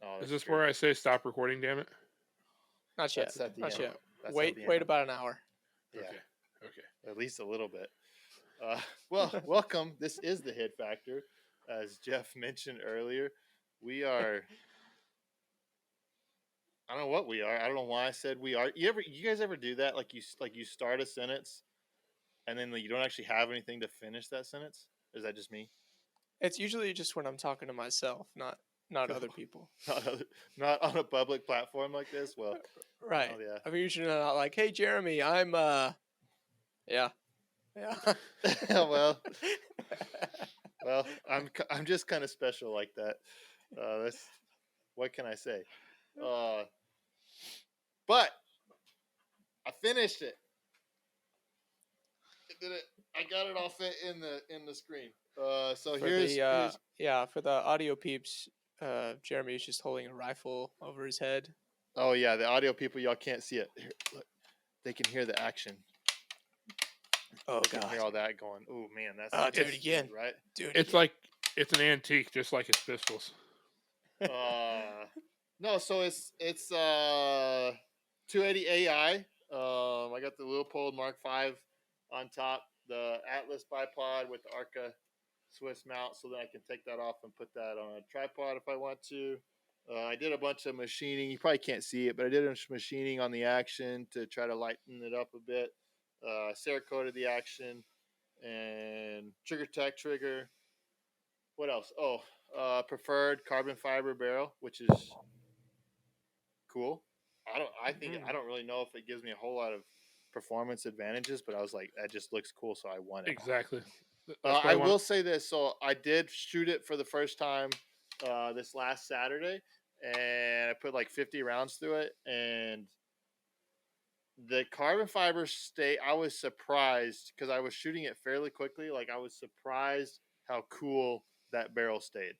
Oh, Is that's this true. where I say stop recording? Damn it! Not yet. That's at the Not end. yet. That's at the Wait end. about an hour. Yeah, Okay. at least a little bit. Well, welcome. This is the Hit Factor, as Jeff mentioned earlier. We are. I don't know what we are. I don't know why I said we are. You guys ever do that? Like you start a sentence, and then you don't actually have anything to finish that sentence. Is that just me? It's usually just when I'm talking to myself, not other people. Not on a public platform like this. Well, Right. oh yeah. I'm usually not like, hey Jeremy, I'm yeah. well, I'm just kind of special like that. That's what can I say? But I finished it. Did it? I got it all fit in the screen. So for here's for the audio peeps, Jeremy is just holding a rifle over his head. oh yeah, the audio people, y'all can't see it. Here, look, they can hear the action. Oh You can hear all that going. Oh man, that's do it again, speed, right? It's like it's an antique, just like his pistols. No, so it's 280 AI. I got the Leopold Mark V on top, the Atlas bipod with the Arca Swiss mount, so that I can take that off and put that on a tripod if I want to. I did a bunch of machining. You probably can't see it, but I did a machining on the action to try to lighten it up a bit. Cerakoted the action and trigger tech trigger. What else? Oh, preferred carbon fiber barrel, which is cool. I don't really know if it gives me a whole lot of performance advantages, but I was like, that just looks cool, so I want it. Exactly. I will say this. So I did shoot it for the first time this last Saturday, and I put like 50 rounds through it, and the carbon fiber I was surprised because I was shooting it fairly quickly. Like I was surprised how cool that barrel stayed.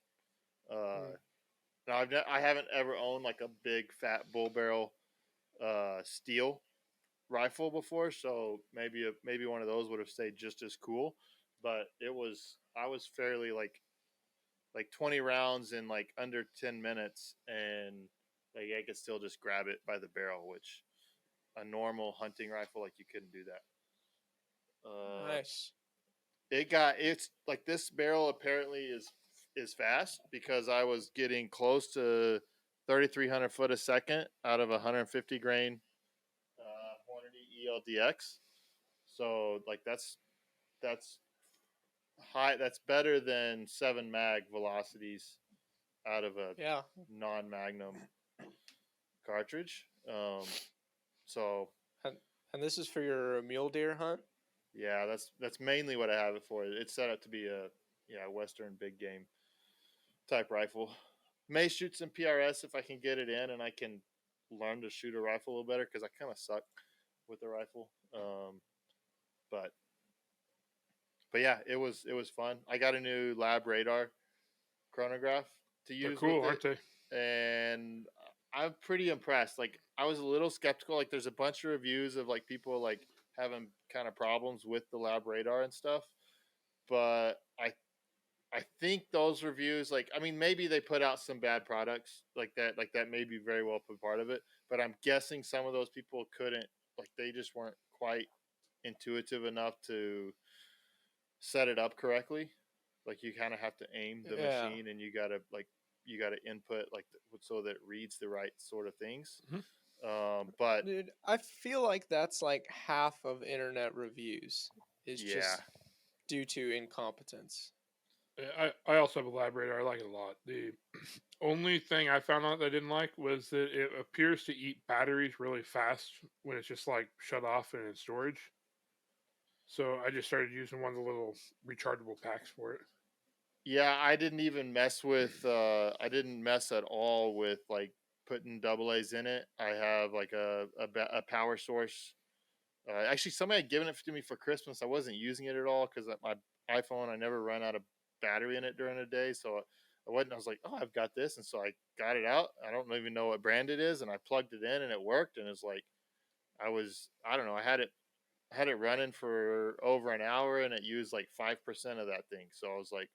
Now I haven't ever owned like a big fat bull barrel steel rifle before, so maybe one of those would have stayed just as cool. But I was fairly like 20 rounds in like under 10 minutes, and like I could still just grab it by the barrel, which a normal hunting rifle like you couldn't do that. Nice. It's like this barrel apparently is fast because I was getting close to 3,300 foot a second out of 150 grain Hornady ELDX. So like that's high. That's better than 7 mag velocities out of a non-magnum cartridge. So and this is for your mule deer hunt. Yeah, that's mainly what I have it for. It's set up to be a Western big game type rifle. May shoot some PRS if I can get it in, and I can learn to shoot a rifle a little better because I kind of suck with the rifle. But yeah, it was fun. I got a new lab radar chronograph to use. They're cool, aren't they? And I'm pretty impressed. Like I was a little skeptical. Like there's a bunch of reviews of like people like having kind of problems with the lab radar and stuff, but I think those reviews, like, I mean, maybe they put out some bad products like that may be very well put part of it, but I'm guessing some of those people couldn't, like, they just weren't quite intuitive enough to set it up correctly. Like, you kind of have to aim the machine, and you gotta input like so that it reads the right sort of things. Mm-hmm. But dude, I feel like that's like half of internet reviews is just due to incompetence. I also have a lab radar. I like it a lot. The only thing I found out that I didn't like was that it appears to eat batteries really fast when it's just like shut off and in storage. So I just started using one of the little rechargeable packs for it. Yeah, I didn't even mess with. I didn't mess at all with like putting AA's in it. I have like a power source. Actually, somebody had given it to me for Christmas. I wasn't using it at all because my iPhone, I never run out of battery in it during the day. So I wasn't. I was like, oh, I've got this, and so I got it out. I don't even know what brand it is, and I plugged it in, and it worked. And it's like, I don't know. I had it running for over an hour, and it used like 5% of that thing. So I was like,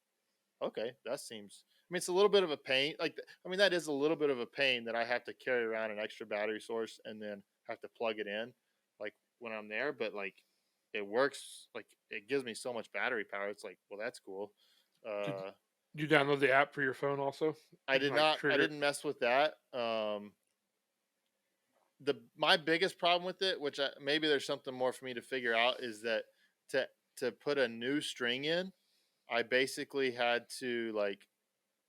okay, that seems. I mean, it's a little bit of a pain. Like, I mean, that is a little bit of a pain that I have to carry around an extra battery source and then have to plug it in, like when I'm there. But like, it works. Like, it gives me so much battery power. It's like, well, that's cool. Did Uh, you download the app for your phone also? I You can did like not. I trigger. didn't mess with that. My biggest problem with it, which maybe there's something more for me to figure out, is that to to put a new string in, I basically had to like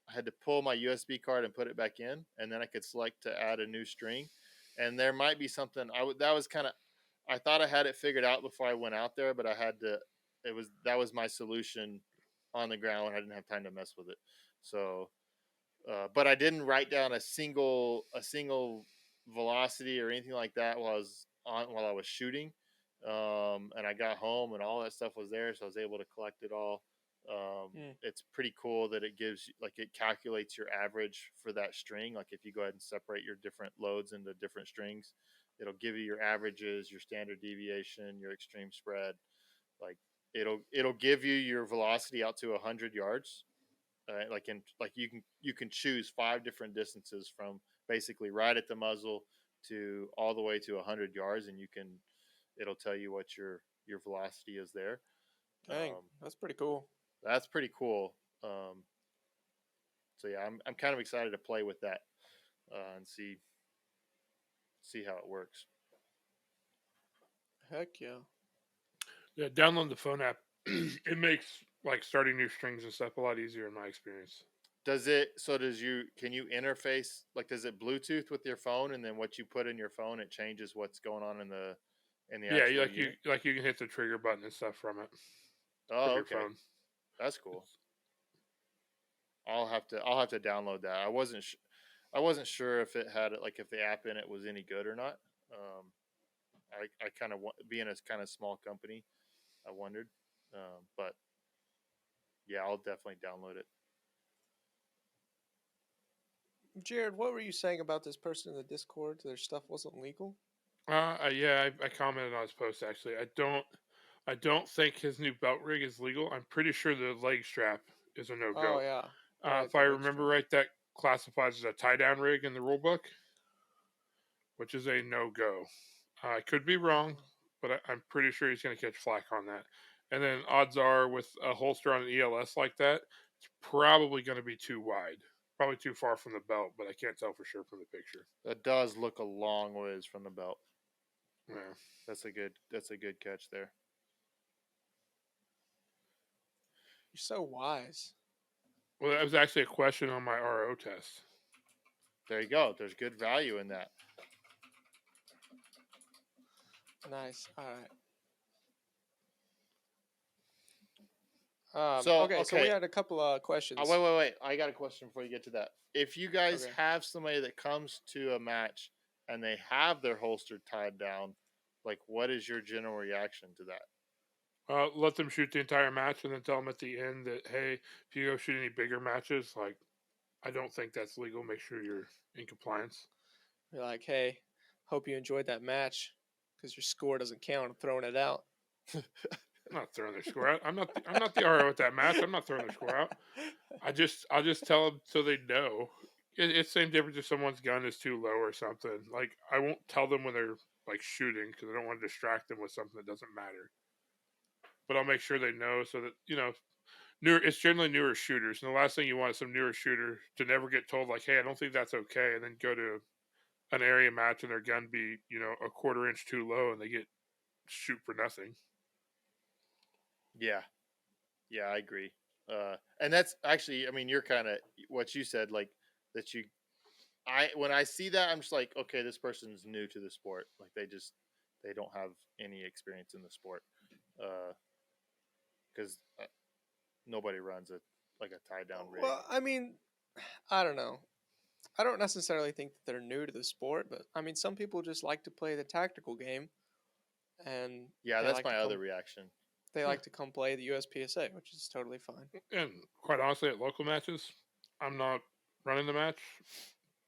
I had to pull my USB card and put it back in, and then I could select to add a new string. And there might be something that was kind of I thought I had it figured out before I went out there, but I had to. That was my solution on the ground. I didn't have time to mess with it, so but I didn't write down a single velocity or anything like that while I was shooting. And I got home and all that stuff was there, so I was able to collect it all. Mm. It's pretty cool that it gives like it calculates your average for that string. Like if you go ahead and separate your different loads into different strings, it'll give you your averages, your standard deviation, your extreme spread. Like it'll give you your velocity out to 100 yards, like you can choose 5 different distances from basically right at the muzzle to all the way to 100 yards, and it'll tell you what your velocity is there. Dang, that's pretty cool. That's pretty cool. So yeah, I'm kind of excited to play with that and see how it works. Heck yeah. Yeah, download the phone app. It makes like starting new strings and stuff a lot easier in my experience. Can you interface, like, does it Bluetooth with your phone, and then what you put in your phone, it changes what's going on in the Yeah, actual unit? you can hit the trigger button and stuff from it from Oh, your okay. phone. That's cool. I'll have to download that. I wasn't sure if it had like if the app in it was any good or not. I kind of being a kind of small company, I wondered. But yeah, I'll definitely download it. Jared, what were you saying about this person in the Discord? Their stuff wasn't legal? Yeah, I commented on his post actually. I don't think his new belt rig is legal. I'm pretty sure the leg strap is a no Oh go. yeah. Right, If the I leg remember strap. right, that classifies as a tie down rig in the rule book, which is a no go. I could be wrong, but I'm pretty sure he's going to catch flack on that. And then odds are, with a holster on an ELS like that, it's probably going to be too wide, probably too far from the belt, but I can't tell for sure from the picture. That does look a long ways from the belt. Yeah. That's a good catch there. You're so wise. Well, that was actually a question on my RO test. There you go. There's good value in that. Nice. All right. So So we had a couple of questions. wait. I got a question before you get to that. If you guys Okay. have somebody that comes to a match and they have their holster tied down, like, what is your general reaction to that? Let them shoot the entire match and then tell them at the end that, hey, if you go shoot any bigger matches, like, I don't think that's legal. Make sure you're in compliance. You're like, hey, hope you enjoyed that match because your score doesn't count. I'm throwing it out. I'm not throwing their score out. I'm not the RO at that match. I'm not throwing their score out. I'll just tell them so they know. It's the same difference if someone's gun is too low or something. Like, I won't tell them when they're like shooting because I don't want to distract them with something that doesn't matter. But I'll make sure they know so that it's generally newer shooters, and the last thing you want is some newer shooter to never get told like, hey, I don't think that's okay, and then go to an area match and their gun be a quarter inch too low and they get shoot for nothing. Yeah, I agree. And that's actually, I mean, you're kind of what you said, like that you. When I see that, I'm just like, okay, this person's new to the sport. Like they don't have any experience in the sport, because nobody runs a tie down rig. Well, I mean, I don't know. I don't necessarily think that they're new to the sport, but I mean, some people just like to play the tactical game, and Yeah, they that's like my to other come, reaction. they like to come play the USPSA, which is totally fine. And quite honestly, at local matches, I'm not running the match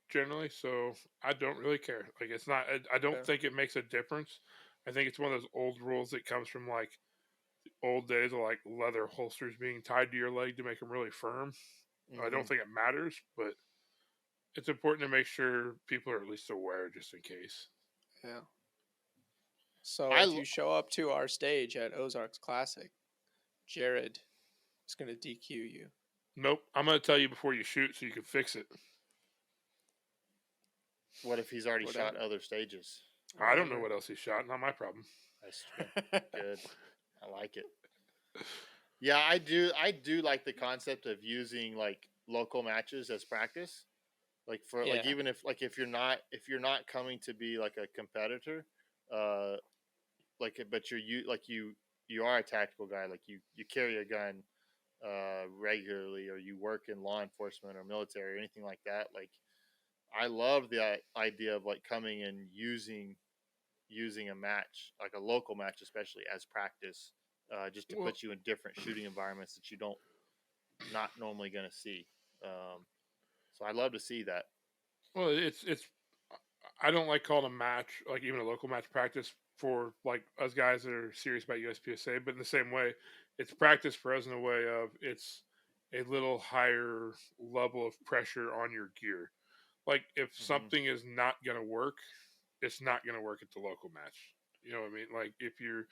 generally, so I don't really care. Like, it's not. I don't Fair. think it makes a difference. I think it's one of those old rules that comes from like old days of like leather holsters being tied to your leg to make them really firm. I don't think it matters, but it's important to make sure people are at least aware just in case. Yeah. So if you show up to our stage at Ozarks Classic, Jared is going to DQ you. Nope. I'm going to tell you before you shoot so you can fix it. What if he's already shot other stages? I don't know what else he shot. Not my problem. That's good. I like it. Yeah, I do like the concept of using like local matches as practice. Like for like even if you're not coming to be like a competitor, but you are a tactical guy, like you carry a gun regularly, or you work in law enforcement or military or anything like that. Like I love the idea of like coming and using a match, like a local match especially, as practice, just to put you in different shooting environments that you not normally going to see. So I'd love to see that. Well, it's I don't like calling a match, like even a local match, practice for like us guys that are serious about USPSA, but in the same way, it's practice for us in a way of it's a little higher level of pressure on your gear. Like if something is not going to work, it's not going to work at the local match. You know what I mean? Like if you're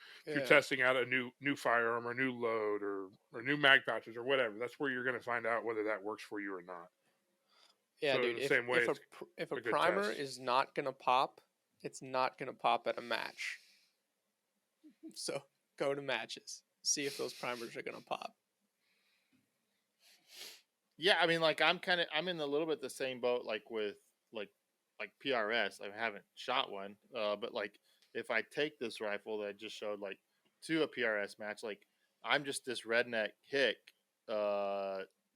testing out a new firearm or new load or new mag pouches or whatever, that's where you're going to find out whether that works for you or not. Yeah, so dude. If a primer is not gonna pop, it's not gonna pop at a match. So go to matches, see if those primers are gonna pop. Yeah, I mean, like I'm in a little bit the same boat, like with like PRS. I haven't shot one, but like if I take this rifle that I just showed, like to a PRS match, like I'm just this redneck hick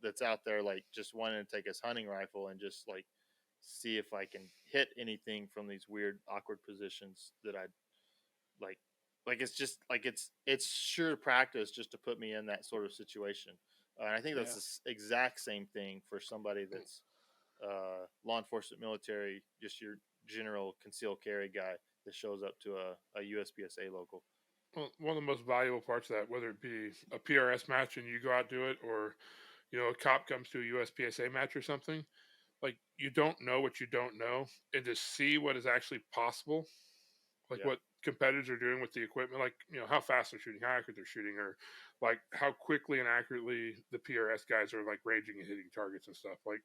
that's out there, like just wanting to take his hunting rifle and just like see if I can hit anything from these weird, awkward positions that I like. Like it's just like it's sure practice just to put me in that sort of situation. And I think that's the exact same thing for somebody that's law enforcement, military, just your general concealed carry guy that shows up to a USPSA local. Well, one of the most valuable parts of that, whether it be a PRS match and you go out do it, or a cop comes to a USPSA match or something, like you don't know what you don't know, and to see what is actually possible, like what competitors are doing with the equipment, like how fast they're shooting, how accurate they're shooting, or like how quickly and accurately the PRS guys are like ranging and hitting targets and stuff. Like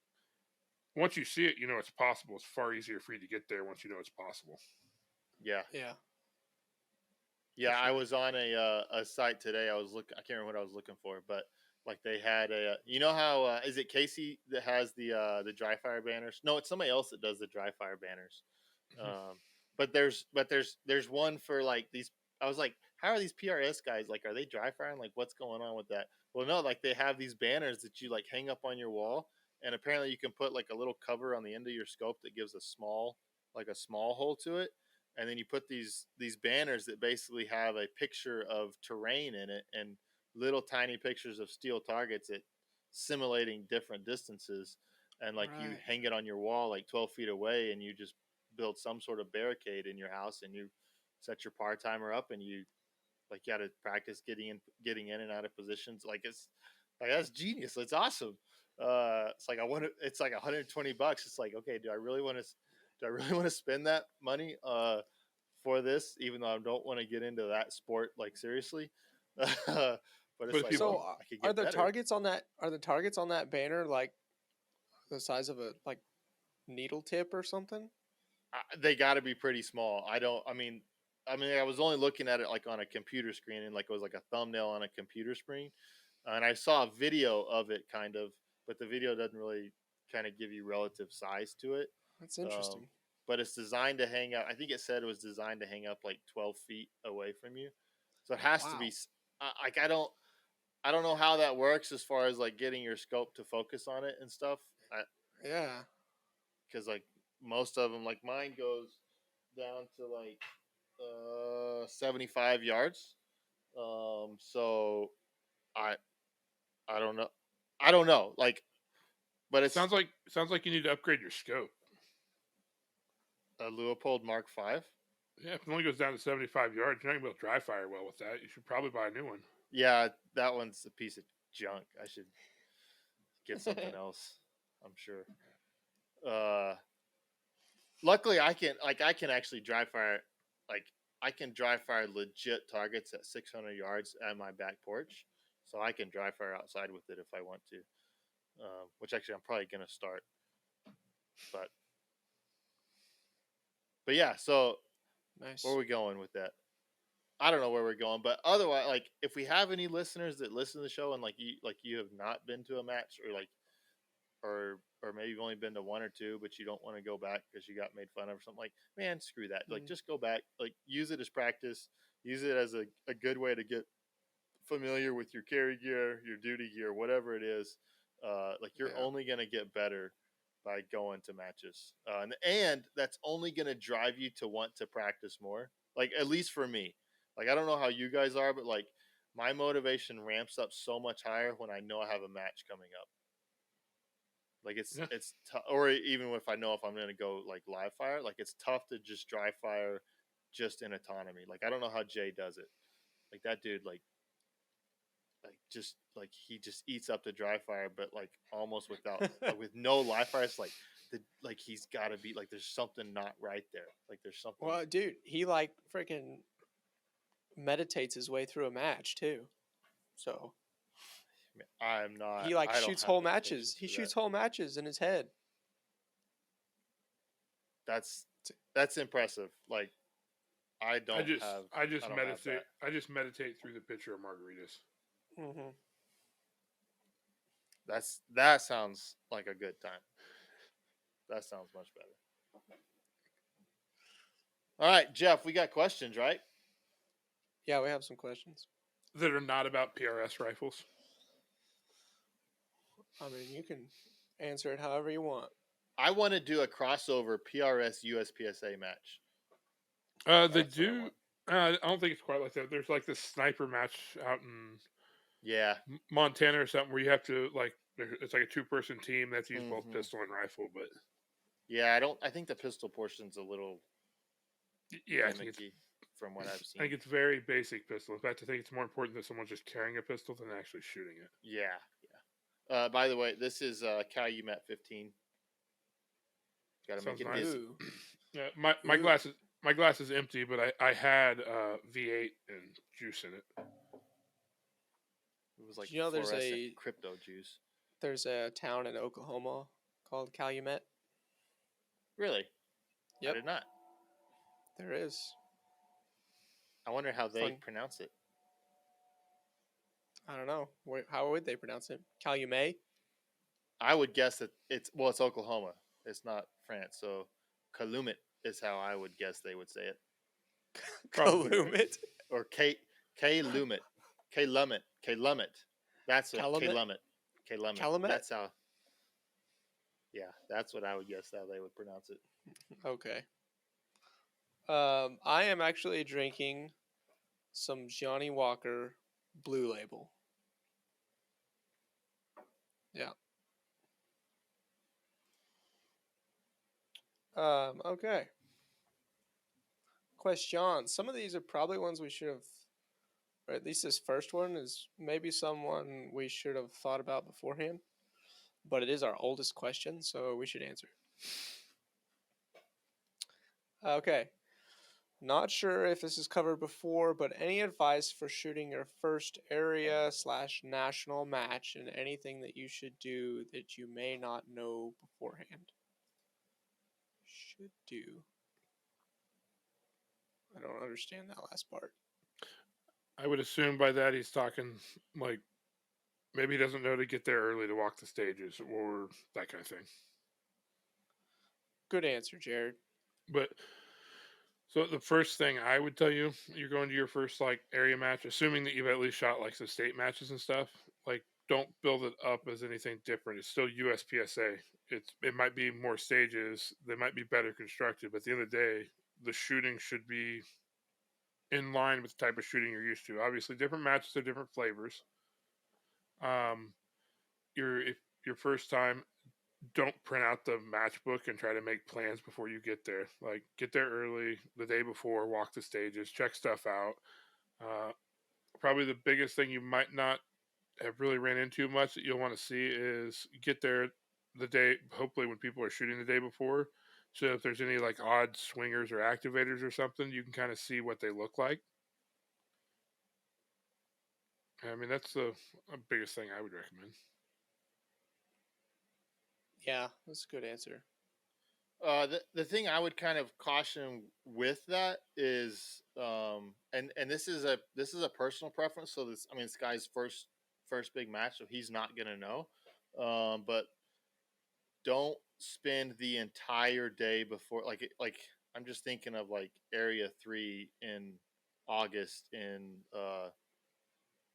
once you see it, it's possible. It's far easier for you to get there once you know it's possible. Yeah. Sure. I was on a site today. I can't remember what I was looking for, but like they had how is it Casey that has the dry fire banners? No, it's somebody else that does the dry fire banners. But there's one for like these. I was like, how are these PRS guys, like, are they dry firing? Like, what's going on with that? Well, no, like they have these banners that you like hang up on your wall, and apparently you can put like a little cover on the end of your scope that gives a small hole to it, and then you put these banners that basically have a picture of terrain in it and little tiny pictures of steel targets at simulating different distances, and like you hang it on your wall like 12 feet away, and you just build some sort of barricade in your house, and you set your par timer up, and you got to practice getting in and out of positions. Like it's like that's genius. It's awesome. It's like it's like $120. It's like, okay, do I really want to spend that money for this, even though I don't want to get into that sport like seriously? But it's like, so are the targets on that banner like the size of a like needle tip or something? They got to be pretty small. I mean, I was only looking at it like on a computer screen, and like it was like a thumbnail on a computer screen, and I saw a video of it kind of, but the video doesn't really kind of give you relative size to it. That's interesting. But it's designed to hang up. I think it said it was designed to hang up like 12 feet away from you, so it has to be like I don't know how that works as far as like getting your scope to focus on it and stuff. Because like most of them, like mine goes down to like 75 yards. So I don't know. Like, but it sounds like you need to upgrade your scope. A Leupold Mark V. Yeah, if it only goes down to 75 yards, you're not gonna be able to dry fire well with that. You should probably buy a new one. Yeah, that one's a piece of junk. I should get something else. I'm sure. Luckily, I can actually dry fire. Like I can dry fire legit targets at 600 yards at my back porch, so I can dry fire outside with it if I want to. Which actually I'm probably gonna start. But yeah. So Nice. where are we going with that? I don't know where we're going, but otherwise, like if we have any listeners that listen to the show and you have not been to a match or maybe you've only been to one or two, but you don't want to go back because you got made fun of or something, like, man, screw that. Like just go back, like use it as practice, use it as a good way to get familiar with your carry gear, your duty gear, whatever it is. Like you're only gonna get better by going to matches, and that's only gonna drive you to want to practice more. Like at least for me, like I don't know how you guys are, but like my motivation ramps up so much higher when I know I have a match coming up. Like or even if I know if I'm gonna go like live fire, like it's tough to just dry fire just in autonomy. Like I don't know how Jay does it. Like that dude, like just like he just eats up the dry fire, but like almost without like, with no live fire. It's like he's got to be like there's something not right there. Like there's something. Well, dude, he like freaking meditates his way through a match too. So I'm not. He like shoots whole matches. He shoots whole matches in his head. That's impressive. Like I just meditate. I just meditate through the picture of margaritas. Mm-hmm. That sounds like a good time. That sounds much better. All right, Jeff, we got questions, right? Yeah, we have some questions that are not about PRS rifles. I mean, you can answer it however you want. I want to do a crossover PRS USPSA match. They do. I don't think it's quite like that. There's like this sniper match out in Montana or something where you have to like it's like a 2-person team that's use both pistol and rifle. But yeah, I think the pistol portion's a little gimmicky from what I've seen. I think it's very basic pistol. In fact, I think it's more important that someone's just carrying a pistol than actually shooting it. Yeah. By the way, this is Calumet 15. Got to make it busy. Yeah, my glass is empty, but I had V8 and juice in it. It was like there's a crypto juice. There's a town in Oklahoma called Calumet. Really? Yep. I did not. There is. I wonder how they pronounce it. I don't know. How would they pronounce it? Calumet? I would guess that it's Oklahoma. It's not France. So Calumet is how I would guess they would say it. Calumet? Or Calumet. Calumet. That's it. Calumet. Calumet? That's how. Yeah, that's what I would guess how they would pronounce it. Okay. I am actually drinking some Johnny Walker Blue Label. Yeah. Okay. Question. Some of these are probably ones we should have, or at least this first one is maybe someone we should have thought about beforehand, but it is our oldest question, so we should answer. Okay. Not sure if this is covered before, but any advice for shooting your first area/national match and anything that you should do that you may not know beforehand? Should do. I don't understand that last part. I would assume by that he's talking like maybe he doesn't know to get there early to walk the stages or that kind of thing. Good answer, Jared. But so the first thing I would tell you, you're going to your first like area match, assuming that you've at least shot like some state matches and stuff. Like, don't build it up as anything different. It's still USPSA. It might be more stages. They might be better constructed, but at the end of the day, the shooting should be in line with the type of shooting you're used to. Obviously, different matches are different flavors. If your first time, don't print out the match book and try to make plans before you get there. Like, get there early, the day before, walk the stages, check stuff out. probably the biggest thing you might not have really ran into much that you'll want to see is get there the day, hopefully when people are shooting the day before. So if there's any like odd swingers or activators or something, you can kind of see what they look like. I mean, that's the biggest thing I would recommend. Yeah, that's a good answer. The thing I would kind of caution with that is, and this is a personal preference. So this, I mean, this guy's first big match, so he's not gonna know. But don't spend the entire day before, like I'm just thinking of like Area 3 in August in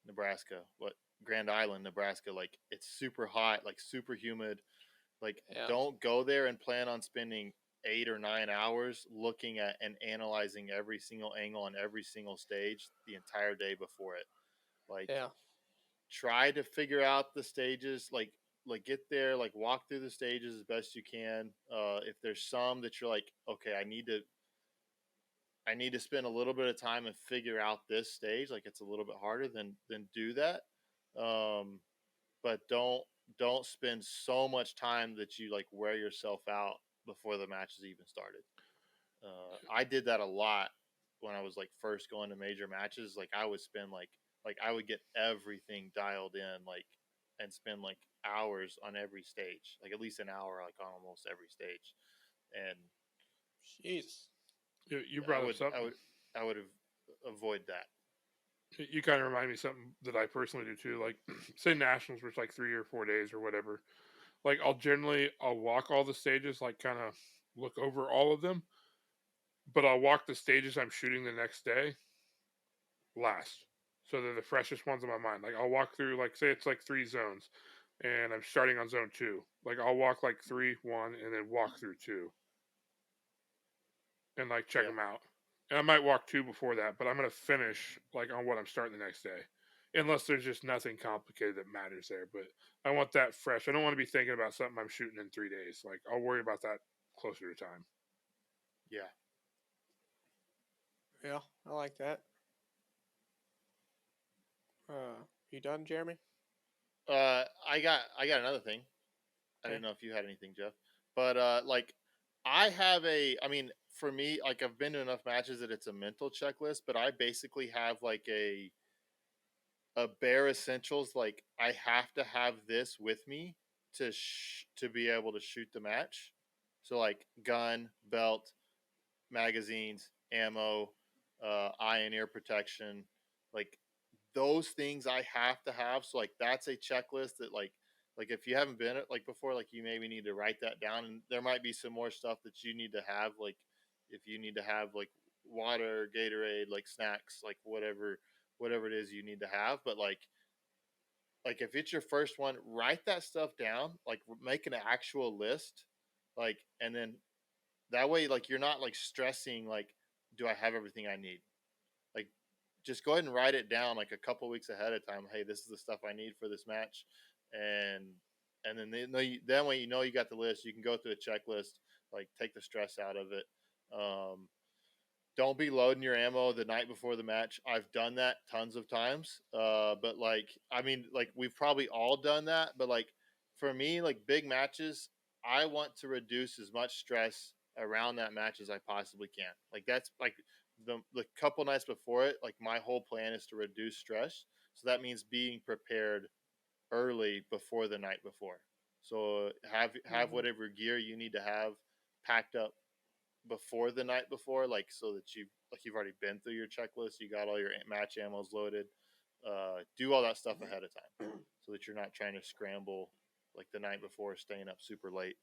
Nebraska, what Grand Island, Nebraska. Like it's super hot, like super humid. Like Yeah. don't go there and plan on spending 8 or 9 hours looking at and analyzing every single angle on every single stage the entire day before it. Like Yeah. try to figure out the stages, like get there, like walk through the stages as best you can. If there's some that you're like, okay, I need to spend a little bit of time and figure out this stage, like it's a little bit harder, than do that. Um, but don't spend so much time that you like wear yourself out before the match has even started. I did that a lot when I was like first going to major matches. Like I would spend like I would get everything dialed in, like, and spend like hours on every stage, like at least an hour, like on almost every stage. And Jeez. You I brought up would I something. would I would avoid that. You kind of remind me of something that I personally do too. Like, say nationals, which like 3 or 4 days or whatever. Like, I'll walk all the stages, like kind of look over all of them, but I'll walk the stages I'm shooting the next day last, so they're the freshest ones in my mind. Like, I'll walk through, like, say it's like 3 zones, and I'm starting on zone 2. Like, I'll walk like 3, 1, and then walk through 2, and like check Yeah, them out. And I might walk 2 before that, but I'm gonna finish like on what I'm starting the next day, unless there's just nothing complicated that matters there. But I want that fresh. I don't want to be thinking about something I'm shooting in 3 days. Like I'll worry about that closer to time. yeah. Yeah, I like that. You done, Jeremy? I got another thing. I Okay. didn't know if you had anything, Jeff. But like I mean, for me, like I've been to enough matches that it's a mental checklist, but I basically have like a bare essentials, like I have to have this with me to be able to shoot the match. So like gun, belt, magazines, ammo, eye and ear protection, like those things I have to have. So like that's a checklist that like if you haven't been it like before, like you maybe need to write that down. And there might be some more stuff that you need to have, like if you need to have like water, Gatorade, like snacks, like whatever it is you need to have. But like if it's your first one, write that stuff down, like make an actual list, like, and then that way like you're not like stressing like, do I have everything I need? Like just go ahead and write it down like a couple weeks ahead of time. Hey, this is the stuff I need for this match, and then they know you, then when you know you got the list, you can go through a checklist, like take the stress out of it. Don't be loading your ammo the night before the match. I've done that tons of times. But like, I mean, like we've probably all done that. But like, for me, like big matches, I want to reduce as much stress around that match as I possibly can. Like that's like the couple nights before it. Like my whole plan is to reduce stress. So that means being prepared early before the night before. So have Mm-hmm. whatever gear you need to have packed up before the night before, like so that you've already been through your checklist, you got all your match ammos loaded. Do all that stuff ahead of time so that you're not trying to scramble like the night before, staying up super late,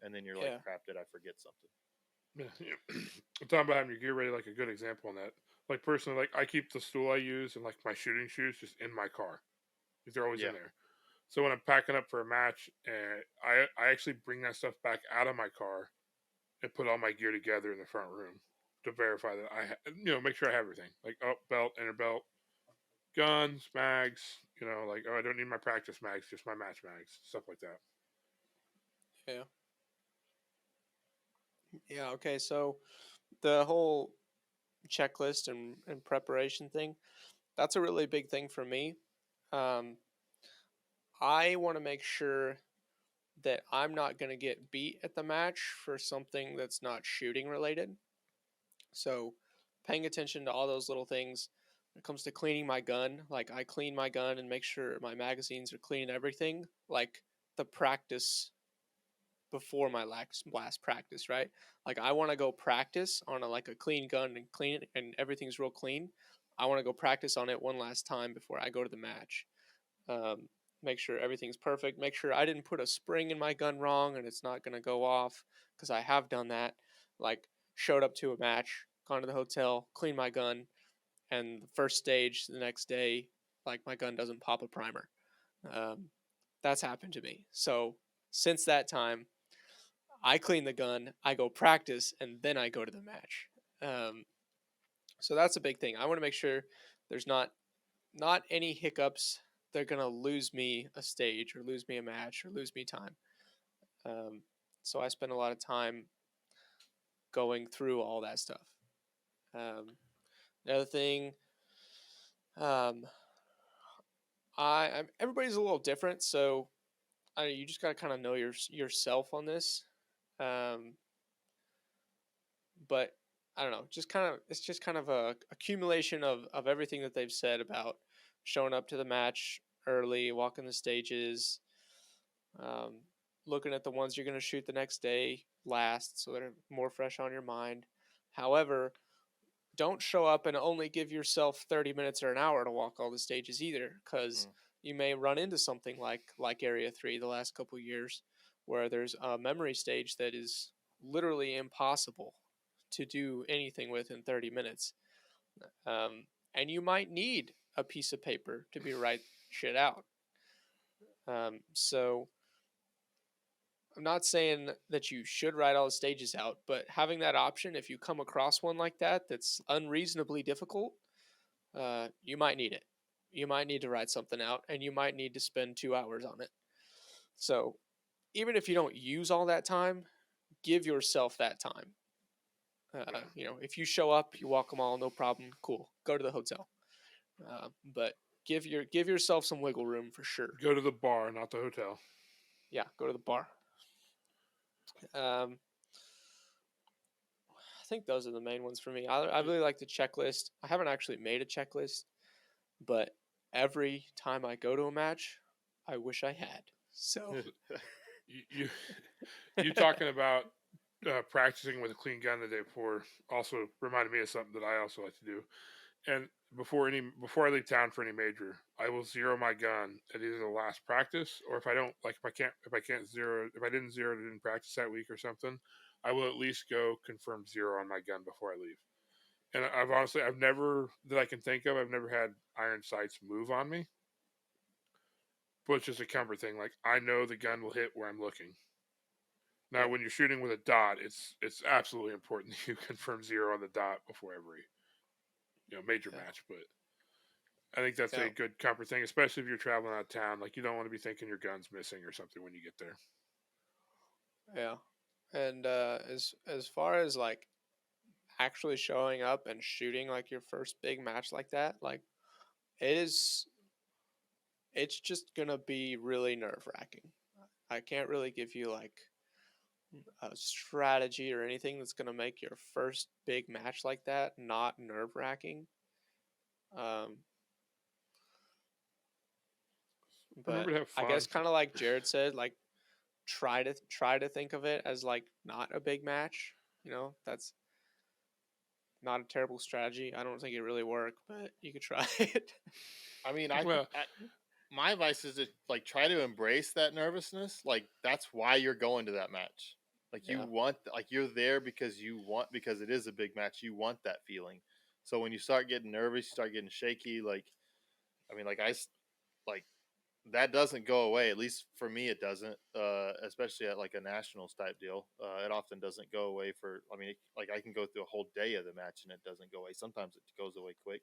and then you're like, Yeah. crap, did I forget something? Yeah. I'm talking about having your gear ready. Like a good example on that. Like personally, like I keep the stool I use and like my shooting shoes just in my car. Like, they're always Yeah, in there. So when I'm packing up for a match, and I actually bring that stuff back out of my car and put all my gear together in the front room to verify that make sure I have everything. Like, oh, belt, inner belt, guns, mags, like, oh, I don't need my practice mags, just my match mags, stuff like that. Yeah. Yeah. Okay. So the whole checklist and preparation thing, that's a really big thing for me. Um, I want to make sure that I'm not going to get beat at the match for something that's not shooting related. So, paying attention to all those little things. When it comes to cleaning my gun, like I clean my gun and make sure my magazines are clean and everything, like the practice before my last practice, right? Like I want to go practice on a clean gun and clean it and everything's real clean. I want to go practice on it one last time before I go to the match. Um, Make sure everything's perfect. Make sure I didn't put a spring in my gun wrong and it's not gonna go off because I have done that. Like showed up to a match, gone to the hotel, cleaned my gun, and the first stage the next day, like my gun doesn't pop a primer. Um, that's happened to me. So since that time, I clean the gun, I go practice, and then I go to the match. Um, so that's a big thing. I want to make sure there's not any hiccups. They're gonna lose me a stage or lose me a match or lose me time. Um, so I spend a lot of time going through all that stuff. Another thing, um, everybody's a little different, so you just gotta kind of know yourself on this. Um, but I don't know, it's just kind of a accumulation of everything that they've said about showing up to the match early, walking the stages, um, looking at the ones you're going to shoot the next day last, so they're more fresh on your mind. However, don't show up and only give yourself 30 minutes or an hour to walk all the stages either, because you may run into something like Area 3 the last couple years, where there's a memory stage that is literally impossible to do anything with in 30 minutes. And you might need a piece of paper to be write shit out. So I'm not saying that you should write all the stages out, but having that option, if you come across one like that that's unreasonably difficult, you might need it. You might need to write something out, and you might need to spend 2 hours on it. So even if you don't use all that time, give yourself that time. If you show up, you walk them all, no problem, cool. Go to the hotel, but give yourself some wiggle room for sure. Go to the bar, not the hotel. Yeah, go to the bar. I think those are the main ones for me. I really like the checklist. I haven't actually made a checklist, but every time I go to a match, I wish I had. So you talking about practicing with a clean gun the day before also reminded me of something that I also like to do. And before I leave town for any major, I will zero my gun at either the last practice, or if I didn't zero it in practice that week or something, I will at least go confirm zero on my gun before I leave. And I've never that I can think of, I've never had iron sights move on me. But it's just a comfort thing. Like I know the gun will hit where I'm looking. Now, when you're shooting with a dot, it's absolutely important that you confirm zero on the dot before every major match. But I think that's a good comfort thing, especially if you're traveling out of town. Like you don't want to be thinking your gun's missing or something when you get there. Yeah, and as far as like actually showing up and shooting like your first big match like that, like it's just gonna be really nerve-wracking. I can't really give you like a strategy or anything that's gonna make your first big match like that not nerve-wracking. But I guess kind of like Jared said, like try to think of it as like not a big match. That's not a terrible strategy. I don't think it really worked, but you could try it. I mean, my advice is to like try to embrace that nervousness. Like that's why you're going to that match. Like you want, like you're there because it is a big match. You want that feeling. So when you start getting nervous, you start getting shaky. Like, I mean, like that doesn't go away. At least for me, it doesn't. Especially at like a nationals type deal, it often doesn't go away for. I mean, like I can go through a whole day of the match and it doesn't go away. Sometimes it goes away quick,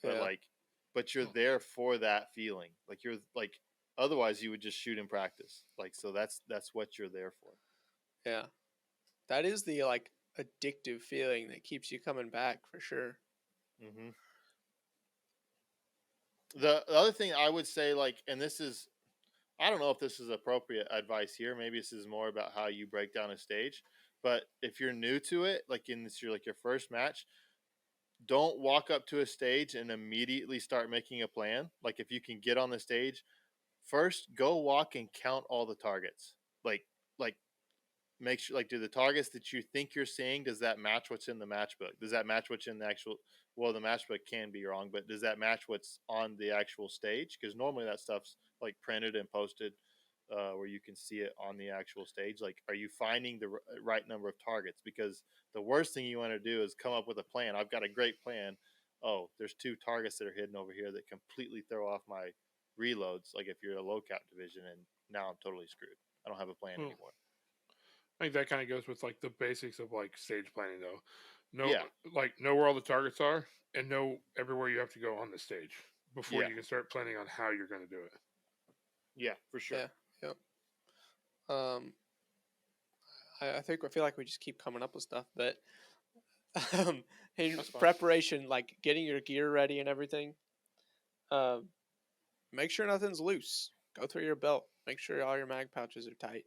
but but you're there for that feeling. Like you're like, otherwise you would just shoot in practice. Like so, that's what you're there for. Yeah, that is the like addictive feeling that keeps you coming back for sure. Mm-hmm. The other thing I would say, like, and this is, I don't know if this is appropriate advice here. Maybe this is more about how you break down a stage. But if you're new to it, like in this, your first match, don't walk up to a stage and immediately start making a plan. Like if you can get on the stage, first go walk and count all the targets. Like like make sure, like, do the targets that you think you're seeing, does that match what's in the match book? Does that match what's in the actual, well, the match book can be wrong, but does that match what's on the actual stage? Because normally that stuff's like printed and posted, where you can see it on the actual stage. Like, are you finding the right number of targets? Because the worst thing you want to do is come up with a plan. I've got a great plan. Oh, there's 2 targets that are hidden over here that completely throw off my reloads. Like if you're a low cap division, and now I'm totally screwed. I don't have a plan anymore. I think that kind of goes with like the basics of like stage planning, though. Yeah. Know where all the targets are and know everywhere you have to go on the stage before Yeah. you can start planning on how you're going to do it. Yeah, for sure. Yeah. Yep. I feel like we just keep coming up with stuff, but in That's fine. preparation, like getting your gear ready and everything, make sure nothing's loose. Go through your belt. Make sure all your mag pouches are tight.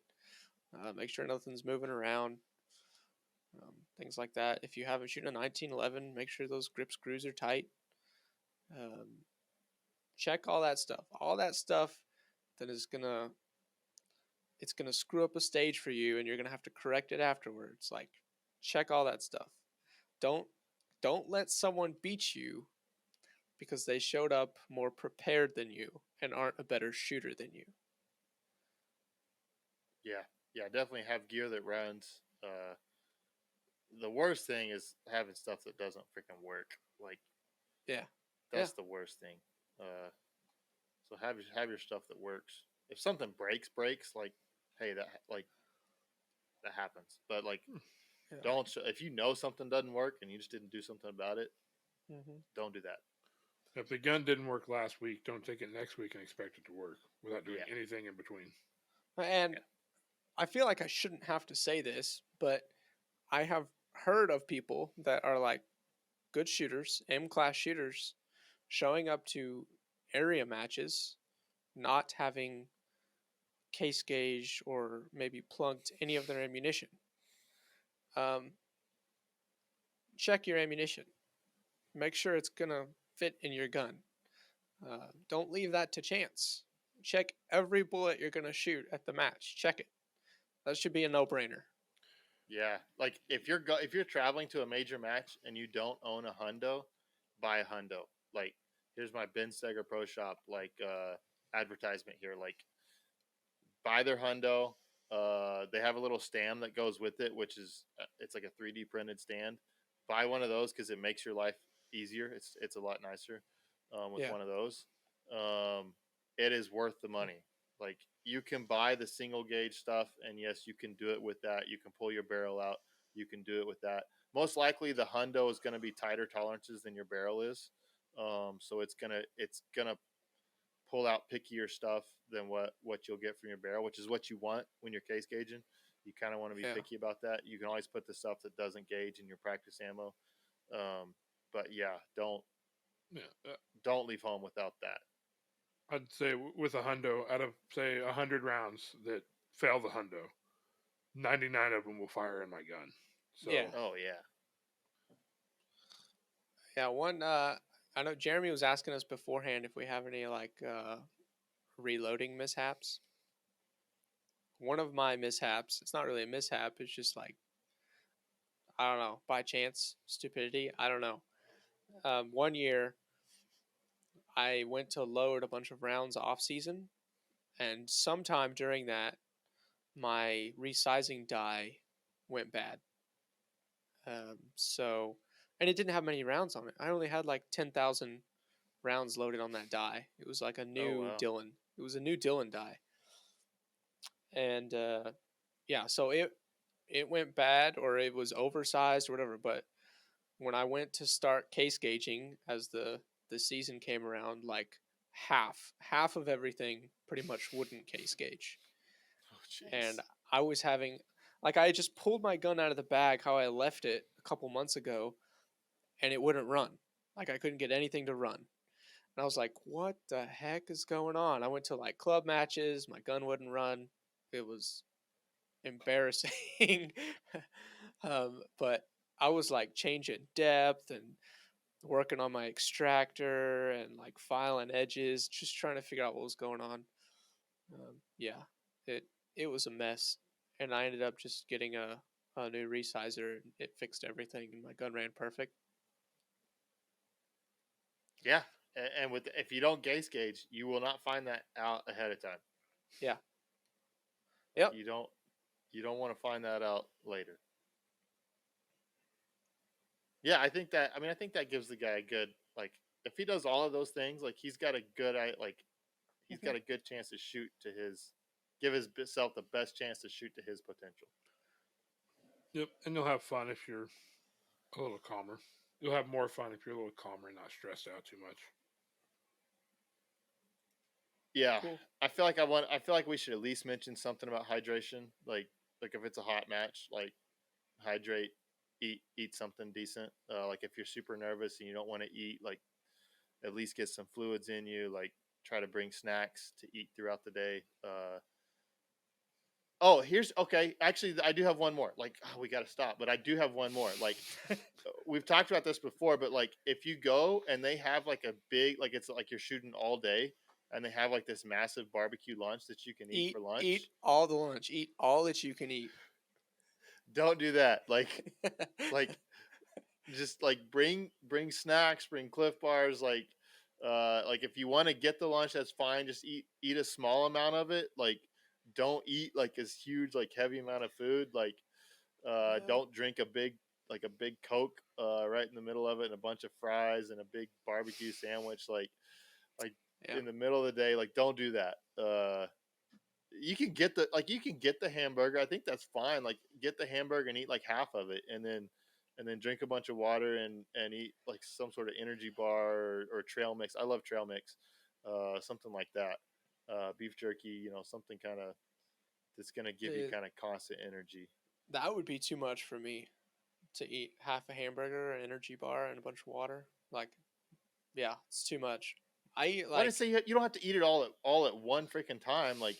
Make sure nothing's moving around. Things like that. If you haven't shooting a 1911, make sure those grip screws are tight. Check all that stuff. All that stuff that is gonna screw up a stage for you, and you're gonna have to correct it afterwards. Like, check all that stuff. Don't let someone beat you because they showed up more prepared than you and aren't a better shooter than you. Yeah, definitely have gear that runs. The worst thing is having stuff that doesn't freaking work. Like, Yeah, that's the worst thing. So have your stuff that works. If something breaks, like, hey, that happens. But like, yeah. don't if you know something doesn't work and you just didn't do something about it, don't do that. If the gun didn't work last week, don't take it next week and expect it to work without doing anything in between. And I feel like I shouldn't have to say this, but I have heard of people that are like good shooters, M-class shooters, showing up to area matches, not having case gauge or maybe plugged any of their ammunition. Check your ammunition. Make sure it's gonna fit in your gun. Don't leave that to chance. Check every bullet you're gonna shoot at the match. Check it. That should be a no-brainer. Yeah, like if you're traveling to a major match and you don't own a hundo, buy a hundo. Like, here's my Ben Steger Pro Shop advertisement here. Like, buy their hundo. They have a little stand that goes with it, which is it's like a 3D printed stand. Buy one of those because it makes your life easier. It's a lot nicer with one of those. It is worth the money. Like, you can buy the single gauge stuff, and yes, you can do it with that. You can pull your barrel out. You can do it with that. Most likely, the hundo is going to be tighter tolerances than your barrel is, so it's gonna pull out pickier stuff than what you'll get from your barrel, which is what you want when you're case gauging. You kind of want to be picky about that. You can always put the stuff that doesn't gauge in your practice ammo, but yeah, don't leave home without that. I'd say with a hundo, out of say 100 rounds that fail the hundo, 99 of them will fire in my gun. So, oh yeah. Yeah, one I know Jeremy was asking us beforehand if we have any like reloading mishaps. One of my mishaps, it's not really a mishap, it's just like, I don't know, by chance, stupidity, I don't know. One year I went to load a bunch of rounds off season, and sometime during that my resizing die went bad. And it didn't have many rounds on it. I only had like 10,000 rounds loaded on that die. It was like a new Dillon. It was a new Dillon die. And so it went bad, or it was oversized or whatever. But when I went to start case gauging as the season came around, like half of everything pretty much wouldn't case gauge. Oh, and I was having, like, I just pulled my gun out of the bag how I left it a couple months ago, and it wouldn't run. Like, I couldn't get anything to run. And I was like, what the heck is going on? I went to like club matches. My gun wouldn't run. It was embarrassing. But I was like changing depth and working on my extractor and like filing edges, just trying to figure out what was going on. Yeah, it was a mess, and I ended up just getting a new resizer. And it fixed everything, and my gun ran perfect. Yeah, and with if you don't gauge, you will not find that out ahead of time. Yeah. Like, Yep. you don't want to find that out later. Yeah, I think that gives the guy a good, like, if he does all of those things, like he's got a good he's got a good chance to shoot to give himself the best chance to shoot to his potential. Yep, and you'll have fun if you're a little calmer. You'll have more fun if you're a little calmer and not stressed out too much. Yeah, Cool. I feel like we should at least mention something about hydration. Like if it's a hot match, like hydrate, eat something decent. Like if you're super nervous and you don't want to eat, like at least get some fluids in you. Like try to bring snacks to eat throughout the day. Okay. Actually, I do have one more. Like, we got to stop, but I do have one more. Like, we've talked about this before, but like, if you go and they have like a big, like it's like you're shooting all day, and they have like this massive barbecue lunch that you can eat for lunch. Eat all the lunch. Eat all that you can eat. Don't do that. Like just like bring snacks, bring Cliff Bars. Like if you want to get the lunch, that's fine. Just eat a small amount of it. Like, don't eat like this huge, like heavy amount of food. Like, don't drink a big Coke right in the middle of it, and a bunch of fries and a big barbecue sandwich. Like Yeah. in the middle of the day. Like, don't do that. You can get the hamburger. I think that's fine. Like, get the hamburger and eat like half of it, and then drink a bunch of water and eat like some sort of energy bar or trail mix. I love trail mix, something like that. Beef jerky, something kind of that's gonna give you kind of constant energy. That would be too much for me to eat half a hamburger, an energy bar, and a bunch of water. Like, yeah, it's too much. I eat I didn't say you don't have to eat it all at one freaking time. Like,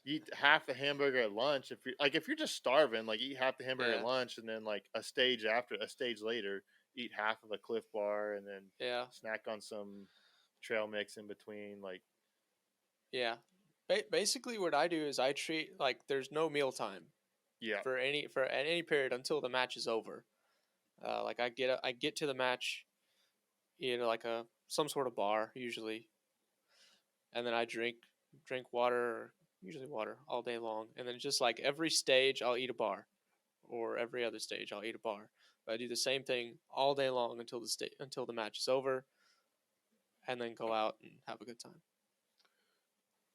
eat half the hamburger at lunch. If you're just starving, like eat half the hamburger at lunch, and then like a stage later, eat half of a Cliff Bar, and then snack on some trail mix in between. Like, yeah, basically what I do is I treat like there's no meal time. Yeah. For any period until the match is over. Like I get to the match, like some sort of bar usually, and then I drink water, usually water all day long, and then just like every stage I'll eat a bar, or every other stage I'll eat a bar. But I do the same thing all day long until the match is over, and then go out and have a good time.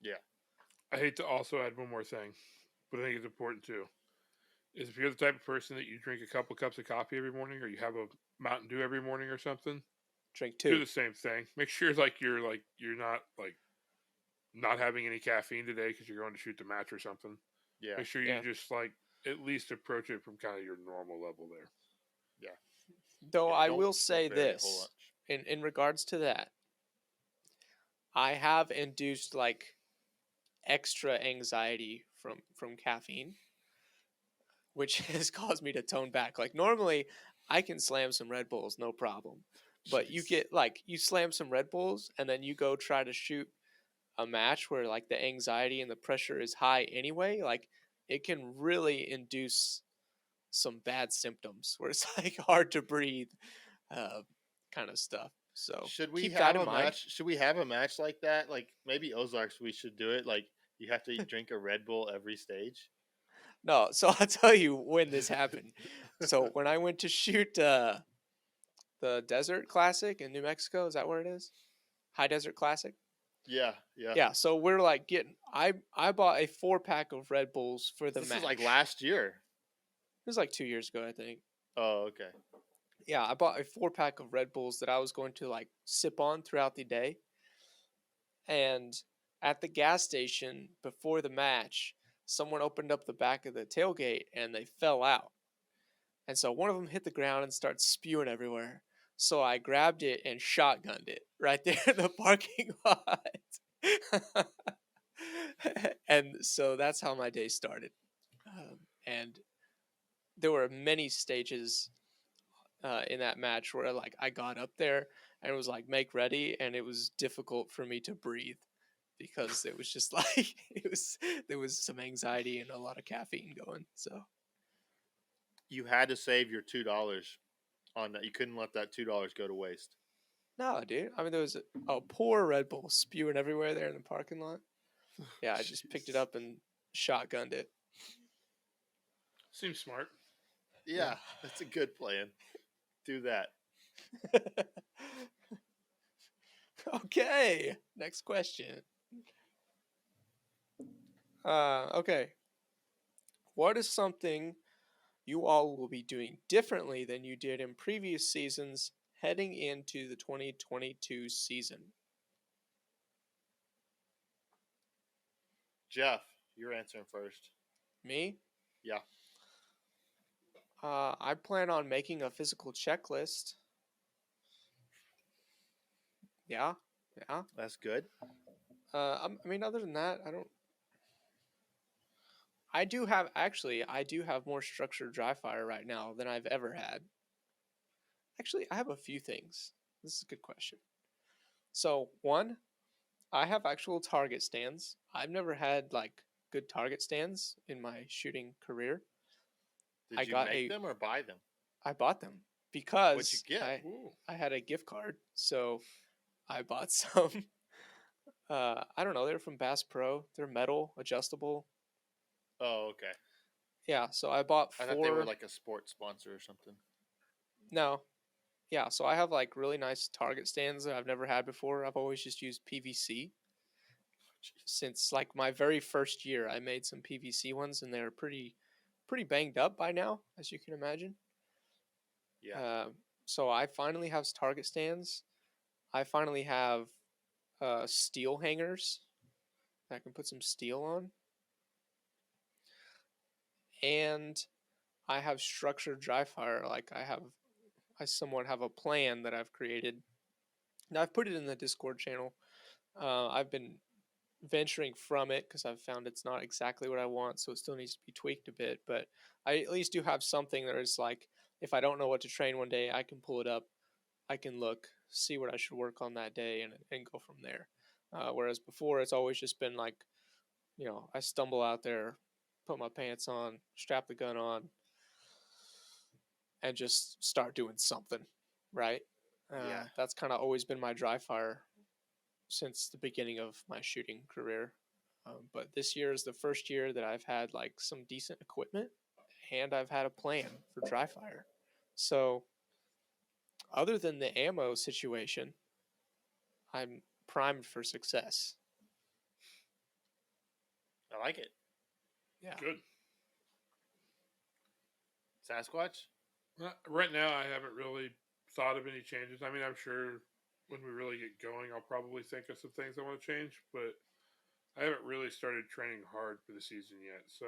Yeah. I hate to also add one more thing, but I think it's important too. Is if you're the type of person that you drink a couple cups of coffee every morning, or you have a Mountain Dew every morning or something, drink 2. Do the same thing. Make sure you're not having any caffeine today because you're going to shoot the match or something. Yeah. Make sure you just at least approach it from kind of your normal level there. Yeah. Though I will say this in regards to that, I have induced like extra anxiety from caffeine, which has caused me to tone back. Like normally I can slam some Red Bulls, no problem. But you get you slam some Red Bulls and then you go try to shoot a match where like the anxiety and the pressure is high anyway, like it can really induce some bad symptoms where it's like hard to breathe, kind of stuff. So should we keep have that in a mind. match? Should we have a match like that? Like maybe Ozarks, we should do it. Like you have to drink a Red Bull every stage. No, so I'll tell you when this happened. So when I went to shoot the Desert Classic in New Mexico, is that where it is? High Desert Classic? Yeah. Yeah, so we're like I bought a 4-pack of Red Bulls for the match. This was like last year. It was like 2 years ago, I think. Oh, okay. Yeah, I bought a 4-pack of Red Bulls that I was going to like sip on throughout the day. And at the gas station before the match, someone opened up the back of the tailgate and they fell out. And so one of them hit the ground and started spewing everywhere. So I grabbed it and shotgunned it right there in the parking lot. And so that's how my day started. And there were many stages in that match where like I got up there and it was like make ready, and it was difficult for me to breathe because it was just like there was some anxiety and a lot of caffeine going. So You had to save your $2 on that. You couldn't let that $2 go to waste. no, dude. I mean, there was a poor Red Bull spewing everywhere there in the parking lot. Yeah, I just picked it Jeez. up and shotgunned it. Seems smart. Yeah, that's a good plan. Do that. Okay, next question. Okay. What is something you all will be doing differently than you did in previous seasons heading into the 2022 season? Jeff, you're answering first. Me? Yeah. I plan on making a physical checklist. Yeah, yeah. That's good. I mean, other than that, I don't. I do have actually. I do have more structured dry fire right now than I've ever had. Actually, I have a few things. This is a good question. So one, I have actual target stands. I've never had like good target stands in my shooting career. Did I you got make a. them or buy them? I bought them What'd you because get? Ooh. I had a gift card, so I bought some. I don't know. They're from Bass Pro. They're metal, adjustable. Oh, okay. Yeah, so I bought I thought they were four. like a sports sponsor or something. No, yeah, so I have like really nice target stands that I've never had before. I've always just used PVC since like my very first year. I made some PVC ones, and they're pretty banged up by now, as you can imagine. Yeah. So I finally have target stands. I finally have steel hangers that I can put some steel on, and I have structured dry fire. Like I somewhat have a plan that I've created. Now I've put it in the Discord channel. I've been venturing from it because I've found it's not exactly what I want, so it still needs to be tweaked a bit. But I at least do have something that is like, if I don't know what to train one day, I can pull it up, I can look, see what I should work on that day, and go from there. Whereas before, it's always just been like, I stumble out there, put my pants on, strap the gun on, and just start doing something, right? Yeah. That's kind of always been my dry fire since the beginning of my shooting career. But this year is the first year that I've had like some decent equipment, and I've had a plan for dry fire. So, other than the ammo situation, I'm primed for success. I like it. Yeah. Good. Sasquatch? Right now, I haven't really thought of any changes. I mean, I'm sure when we really get going, I'll probably think of some things I want to change, but I haven't really started training hard for the season yet. So,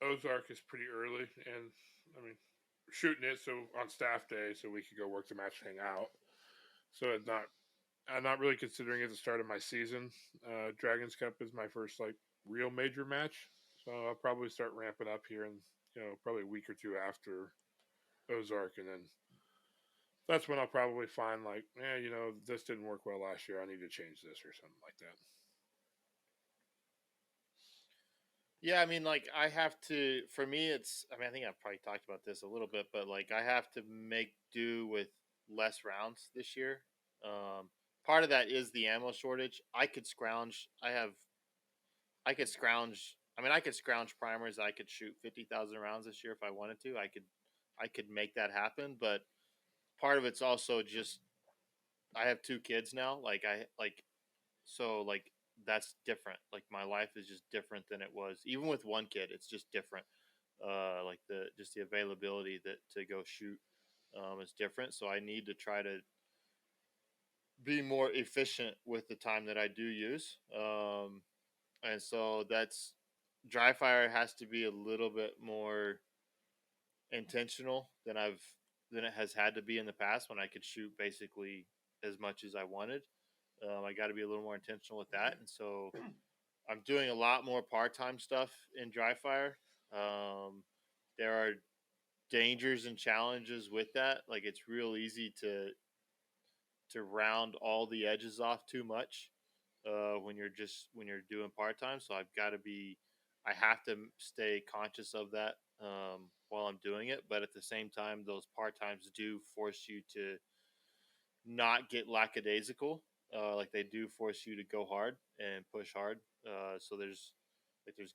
Ozark is pretty early, and I mean, shooting it so on staff day so we could go work the match, hang out. So I'm not really considering it the start of my season. Dragons Cup is my first like real major match, so I'll probably start ramping up here in probably a week or two after Ozark, and then that's when I'll probably find like, this didn't work well last year. I need to change this or something like that. Yeah, I mean, like, I have to, for me, I think I've probably talked about this a little bit, but like, I have to make do with less rounds this year. Part of that is the ammo shortage. I could scrounge primers. I could shoot 50,000 rounds this year if I wanted to. I could make that happen, but part of it's also just, I have two kids now. So like that's different. Like my life is just different than it was. Even with one kid, it's just different. Like the availability that to go shoot is different. So I need to try to be more efficient with the time that I do use. And so that's dry fire has to be a little bit more intentional than I've than it has had to be in the past when I could shoot basically as much as I wanted. I got to be a little more intentional with that, and so I'm doing a lot more part-time stuff in dry fire. Um, there are dangers and challenges with that. Like it's real easy to round all the edges off too much when you're doing part-time. So I have to stay conscious of that while I'm doing it. But at the same time, those part-times do force you to not get lackadaisical. Like they do force you to go hard and push hard. So there's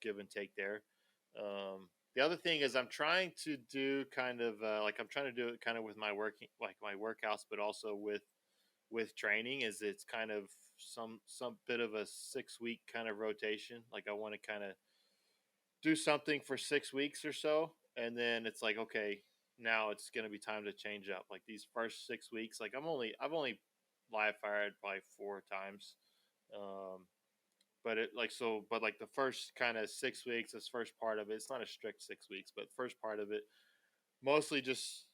give and take there. The other thing is I'm trying to do kind of I'm trying to do it kind of with my working like my workouts, but also with training. Is it's kind of some bit of a 6 week kind of rotation. Like I want to kind of do something for 6 weeks or so, and then it's like okay, now it's gonna be time to change up. Like these first 6 weeks, like I've only live fired probably 4 times, um, but it like so, but like the first kind of 6 weeks, this first part of it, it's not a strict 6 weeks, but first part of it, mostly just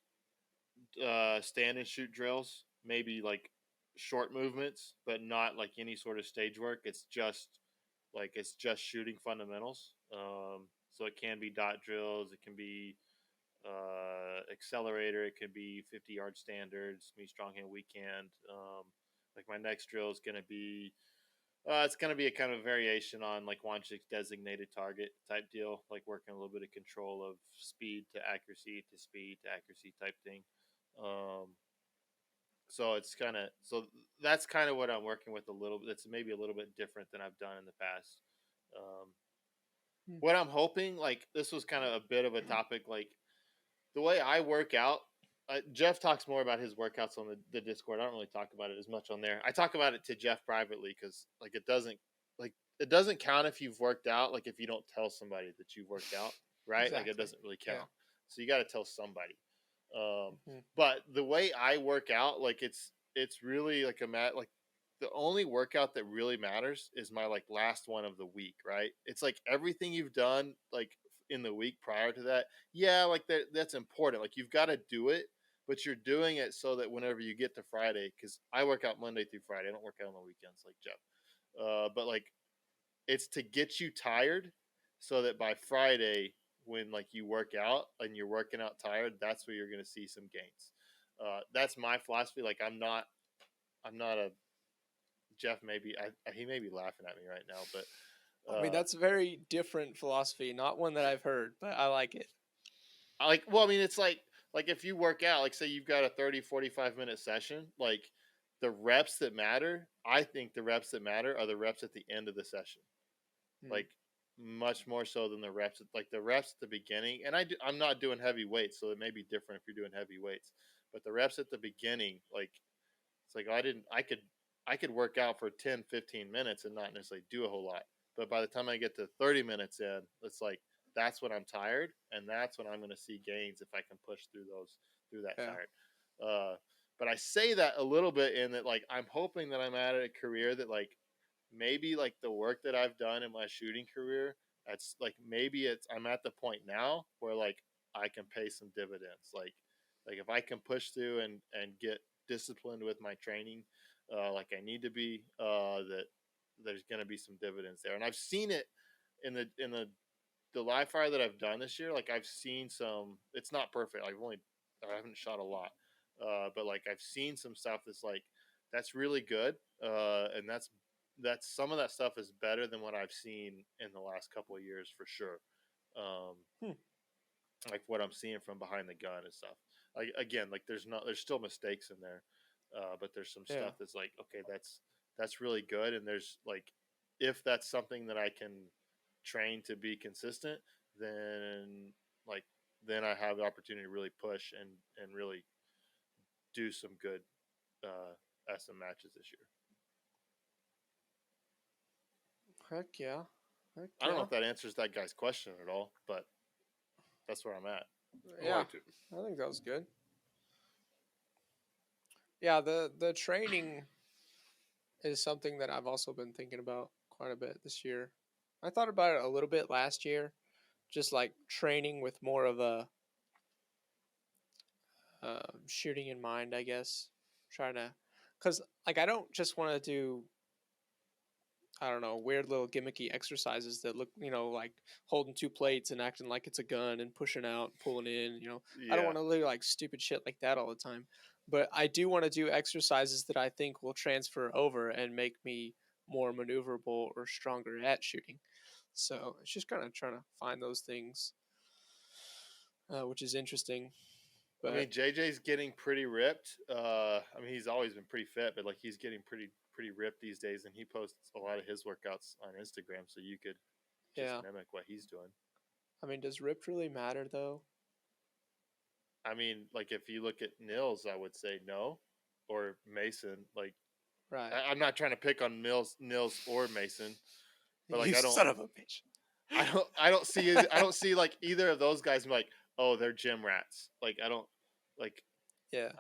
stand and shoot drills, maybe like short movements, but not like any sort of stage work. It's just shooting fundamentals. So it can be dot drills, it can be accelerator, it can be 50-yard standards, me strong hand weekend. Like my next drill is gonna be it's going to be a kind of variation on like Wanchik's designated target type deal, like working a little bit of control of speed to accuracy to speed to accuracy type thing. Um, so it's kind of so that's kind of what I'm working with a little bit. That's maybe a little bit different than I've done in the past. Um, what I'm hoping, like this was kind of a bit of a topic, like the way I work out. Jeff talks more about his workouts on the Discord. I don't really talk about it as much on there. I talk about it to Jeff privately because like it doesn't count if you've worked out. Like if you don't tell somebody that you've worked out, right? Exactly. Like it doesn't really count. Yeah. So you got to tell somebody. But the way I work out, like it's really like like the only workout that really matters is my like last one of the week, right? It's like everything you've done like in the week prior to that, yeah, like that's important. Like you've got to do it, but you're doing it so that whenever you get to Friday, because I work out Monday through Friday, I don't work out on the weekends like Jeff. But like it's to get you tired, so that by Friday, when like you work out and you're working out tired, that's where you're going to see some gains. That's my philosophy. Like I'm not a Jeff. Maybe he may be laughing at me right now, but I mean that's a very different philosophy, not one that I've heard, but I like it. Well, I mean, it's like if you work out, like say you've got a 30-45 minute session, like the reps that matter, I think the reps that matter are the reps at the end of the session. Like much more so than the reps at the beginning. And I'm not doing heavy weights, so it may be different if you're doing heavy weights. But the reps at the beginning, like it's like I could work out for 10-15 minutes and not necessarily do a whole lot. But by the time I get to 30 minutes in, it's like that's when I'm tired, and that's when I'm going to see gains if I can push through that tired. But I say that a little bit in that like I'm hoping that I'm at a career that like maybe like the work that I've done in my shooting career, that's like maybe I'm at the point now where like I can pay some dividends. Like if I can push through and get disciplined with my training, like I need to be, that there's going to be some dividends there. And I've seen it in the live fire that I've done this year. Like I've seen some. It's not perfect. I haven't shot a lot, but like I've seen some stuff that's really good, and that's some of that stuff is better than what I've seen in the last couple of years for sure. Like what I'm seeing from behind the gun and stuff. Like again, like there's still mistakes in there, but there's some stuff that's like okay, that's really good, and there's like if that's something that I can train to be consistent, then like then I have the opportunity to really push and really do some good SM matches this year. Heck yeah. I don't know if that answers that guy's question at all, but that's where I'm at. Yeah, I think that was good. Yeah, the training is something that I've also been thinking about quite a bit this year. I thought about it a little bit last year, just like training with more of a shooting in mind, I guess. Trying to, because like I don't just want to do, I don't know, weird little gimmicky exercises that look, like holding two plates and acting like it's a gun and pushing out, pulling in. I don't Yeah. want to do like stupid shit like that all the time. But I do want to do exercises that I think will transfer over and make me more maneuverable or stronger at shooting. So it's just kind of trying to find those things, which is interesting. I But mean, JJ's getting pretty ripped. I mean, he's always been pretty fit, but like he's getting pretty ripped these days, and he posts a lot of his workouts on Instagram, so you could just yeah, mimic what he's doing. I mean, does ripped really matter though? I mean, like if you look at Nils, I would say no, or Mason. Like Right. I'm not trying to pick on Nils or Mason, but like You I don't, son of a bitch. I don't see like either of those guys. I'm like, oh, they're gym rats. Like I don't like. Yeah.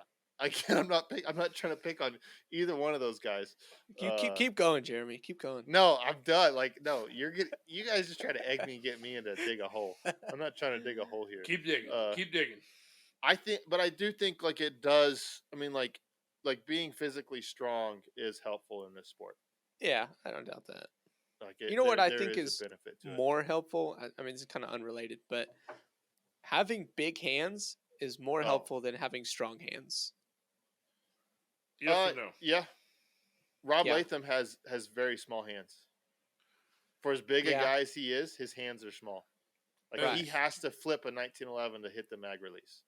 I'm not trying to pick on either one of those guys. You keep going, Jeremy. Keep going. No, I'm done. Like, no, you guys just try to egg me and get me into dig a hole. I'm not trying to dig a hole here. Keep digging. Keep digging. But I do think like it does. I mean, like being physically strong is helpful in this sport. Yeah, I don't doubt that. Like, You know what I there think a is benefit to it. more helpful? I mean, it's kind of unrelated, but having big hands is more Oh. helpful than having strong hands. Yes or no? Yeah. Rob Yeah. Latham has very small hands. For as big a Yeah. guy as he is, his hands are small. Like Right. he has to flip a 1911 to hit the mag release.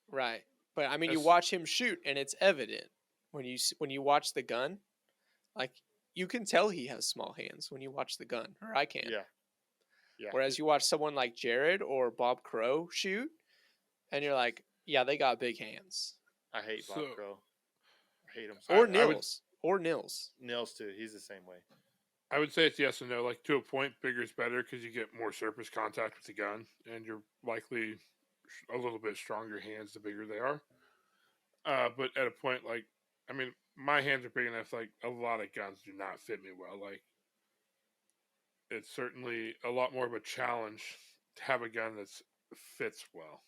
Right. But I mean, you That's- watch him shoot, and it's evident when you watch the gun. Like you can tell he has small hands when you watch the gun, or I can. Yeah. Yeah. Whereas you watch someone like Jared or Bob Crow shoot, and you're like, yeah, they got big hands. I hate Bob So- Crow. I hate him. Or I would- Nils. Or Nils. Nils too. He's the same way. I would say it's yes and no. Like to a point, bigger is better because you get more surface contact with the gun, and you're likely a little bit stronger hands the bigger they are. But at a point, like I mean, my hands are big enough. Like a lot of guns do not fit me well. Like it's certainly a lot more of a challenge to have a gun that fits well.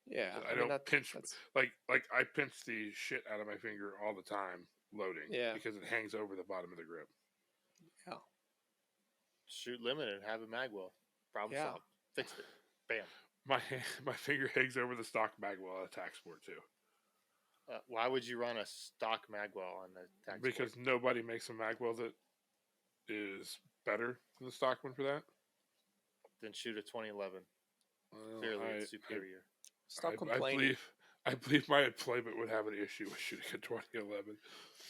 Yeah. I mean, don't pinch that's- like I pinch the shit out of my finger all the time loading. Yeah. Because it hangs over the bottom of the grip. Yeah. Shoot limited and have a mag well. Problem Yeah. solved. Fixed it. Bam. My finger hangs over the stock magwell attack sport too. Why would you run a stock magwell on the tax Because board? nobody makes a magwell that is better than the stock one for that. Then shoot a 2011. Well, Clearly, I- it's superior. Stop I complaining. believe my employment would have an issue with shooting a 2011.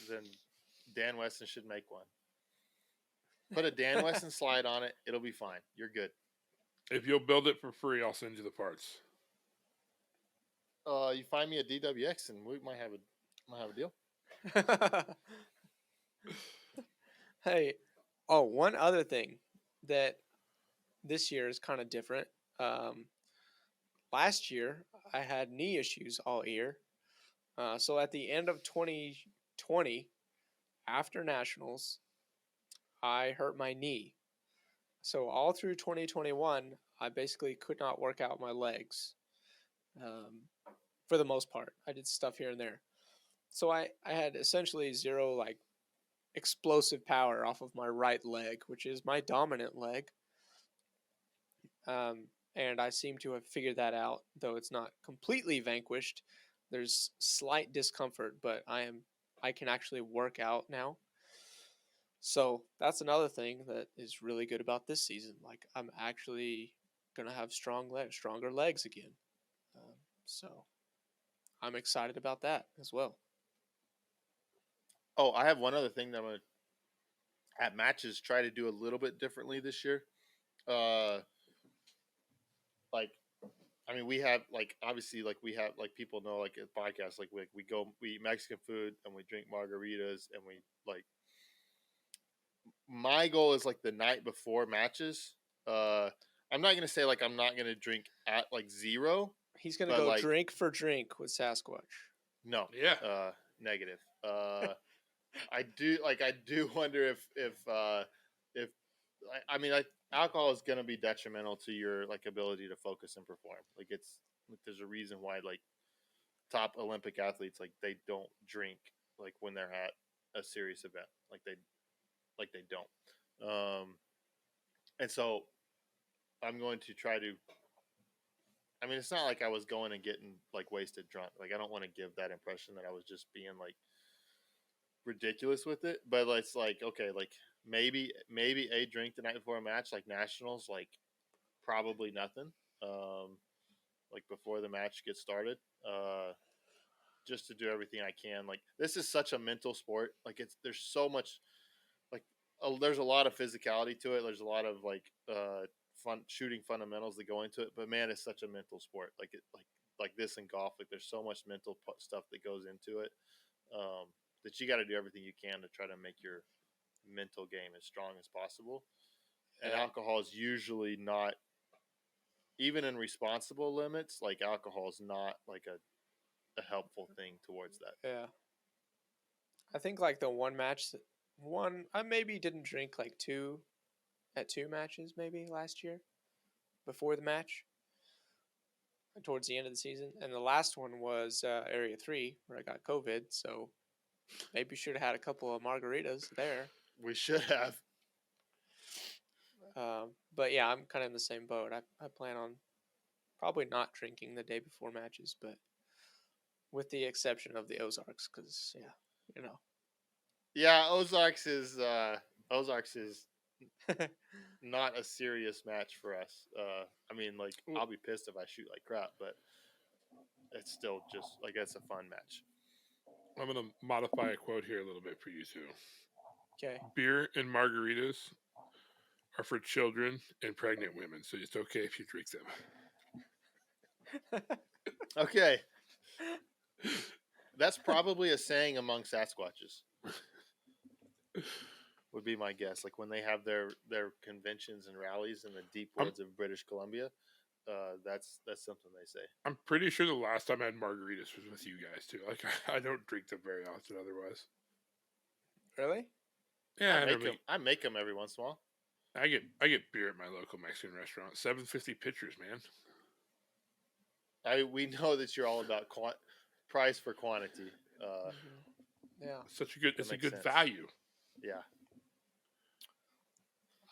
Then Dan Weston should make one. Put a Dan Weston slide on it. It'll be fine. You're good. If you'll build it for free, I'll send you the parts. You find me a DWX and we might have a deal. Hey, one other thing that this year is kind of different. Last year, I had knee issues all year. So at the end of 2020, after Nationals, I hurt my knee. So all through 2021, I basically could not work out my legs for the most part. I did stuff here and there. So I had essentially zero like explosive power off of my right leg, which is my dominant leg. And I seem to have figured that out, though it's not completely vanquished. There's slight discomfort, but I can actually work out now. So that's another thing that is really good about this season. Like I'm actually gonna have stronger legs again. So I'm excited about that as well. Oh, I have one other thing that I'm gonna at matches try to do a little bit differently this year. Like, I mean, we have like obviously like we have like people know like a podcast like we eat Mexican food and we drink margaritas and we like. My goal is like the night before matches. I'm not gonna say like I'm not gonna drink at like zero. He's gonna But, go like- drink for drink with Sasquatch. No, Yeah. negative. I do wonder if I mean alcohol is gonna be detrimental to your like ability to focus and perform. Like it's like there's a reason why like top Olympic athletes, like they don't drink like when they're at a serious event, like they don't. And so I'm going to try to. I mean, it's not like I was going and getting like wasted drunk. Like I don't want to give that impression that I was just being like ridiculous with it. But it's like okay, like maybe a drink the night before a match, like nationals, like probably nothing. Like before the match gets started. Just to do everything I can. Like this is such a mental sport. Like there's so much like there's a lot of physicality to it. There's a lot of like fun shooting fundamentals that go into it. But man, it's such a mental sport. Like like this in golf. Like there's so much mental stuff that goes into it that you got to do everything you can to try to make your mental game as strong as possible. And alcohol is usually not even in responsible limits. Like alcohol is not like a helpful thing towards that. Yeah. I think like the one match I maybe didn't drink like two matches maybe last year before the match towards the end of the season, and the last one was Area 3 where I got COVID, so maybe should have had a couple of margaritas there. We should have. But yeah, I'm kind of in the same boat. I plan on probably not drinking the day before matches, but with the exception of the Ozarks, because Yeah, Ozarks is not a serious match for us. I mean, like I'll be pissed if I shoot like crap, but it's still just like it's a fun match. I'm gonna modify a quote here a little bit for you two. Okay. Beer and margaritas are for children and pregnant women, so it's okay if you drink them. Okay. That's probably a saying among Sasquatches. Would be my guess. Like when they have their conventions and rallies in the deep woods of British Columbia, that's something they say. I'm pretty sure the last time I had margaritas was with you guys too. Like I don't drink them very often otherwise. Really? Yeah, I make them every once in a while. I get beer at my local Mexican restaurant. $7.50 pitchers, man. We know that you're all about price for quantity. Yeah, it's a good value. Yeah.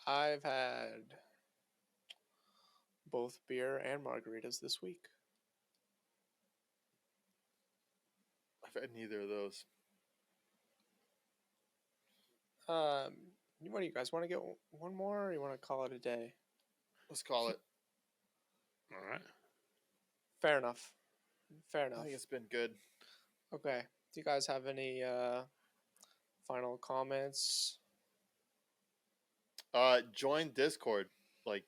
I've had both beer and margaritas this week. I've had neither of those. What do you guys want to get one more, or you want to call it a day? Let's call it. All right. Fair enough. I think it's been good. Okay. Do you guys have any final comments? Join Discord. Like,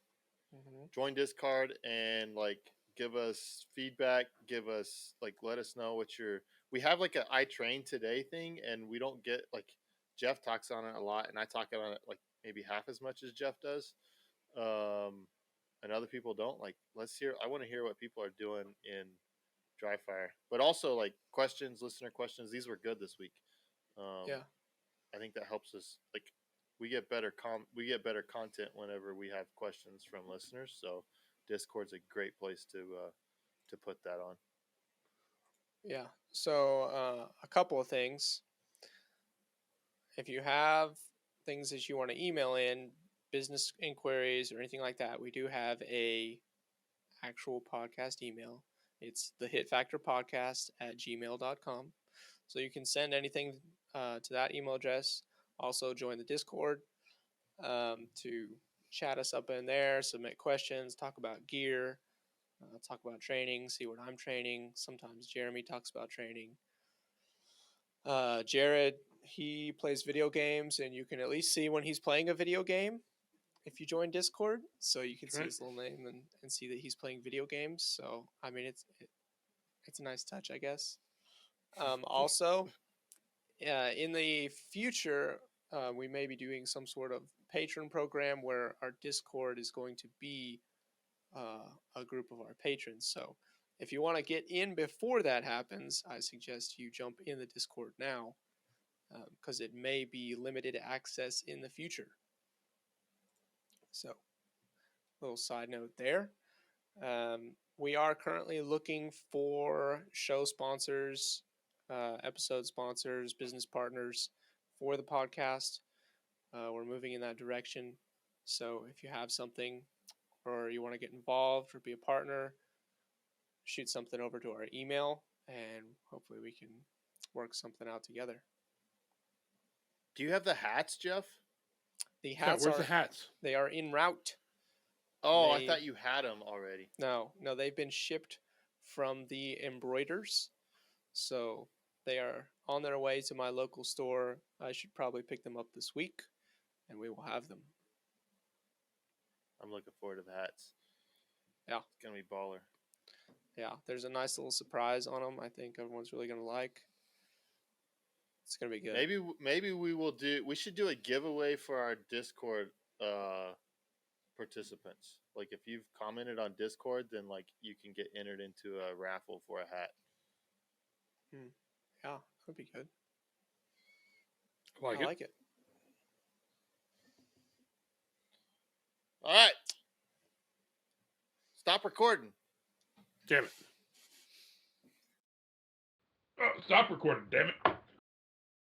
join Discord and like give us feedback. Give us like let us know what your. We have like a I trained today thing, and we don't get like Jeff talks on it a lot, and I talk on it like maybe half as much as Jeff does. And other people don't. Like, I want to hear what people are doing in dry fire, but also like questions, listener questions. These were good this week. Yeah, I think that helps us. Like, we get better content whenever we have questions from listeners. So, Discord's a great place to put that on. Yeah. So a couple of things. If you have things that you want to email in, business inquiries or anything like that, we do have a actual podcast email. It's the hitfactorpodcast@gmail.com. So you can send anything to that email address. Also join the Discord to chat us up in there, submit questions, talk about gear, talk about training, see what I'm training. Sometimes Jeremy talks about training. Jared, he plays video games, and you can at least see when he's playing a video game if you join Discord. So you can see his little name and see that he's playing video games. So, I mean, it's a nice touch, I guess. Also, in the future, we may be doing some sort of patron program where our Discord is going to be a group of our patrons. So if you want to get in before that happens, I suggest you jump in the Discord now because it may be limited access in the future. So, little side note there. We are currently looking for show sponsors, episode sponsors, business partners for the podcast. We're moving in that direction. So if you have something or you want to get involved or be a partner, shoot something over to our email and hopefully we can work something out together. Do you have the hats, Jeff? The hats where's the hats? They are en route. Oh, I thought you had them already. No, they've been shipped from the embroiders. So they are on their way to my local store. I should probably pick them up this week and we will have them. I'm looking forward to the hats. Yeah. It's going to be baller. Yeah, there's a nice little surprise on them. I think everyone's really going to like. It's going to be good. Maybe we should do a giveaway for our Discord participants. Like if you've commented on Discord, then like you can get entered into a raffle for a hat. Yeah, that would be good. I like it. All right. Stop recording. Damn it. Oh, stop recording, damn it.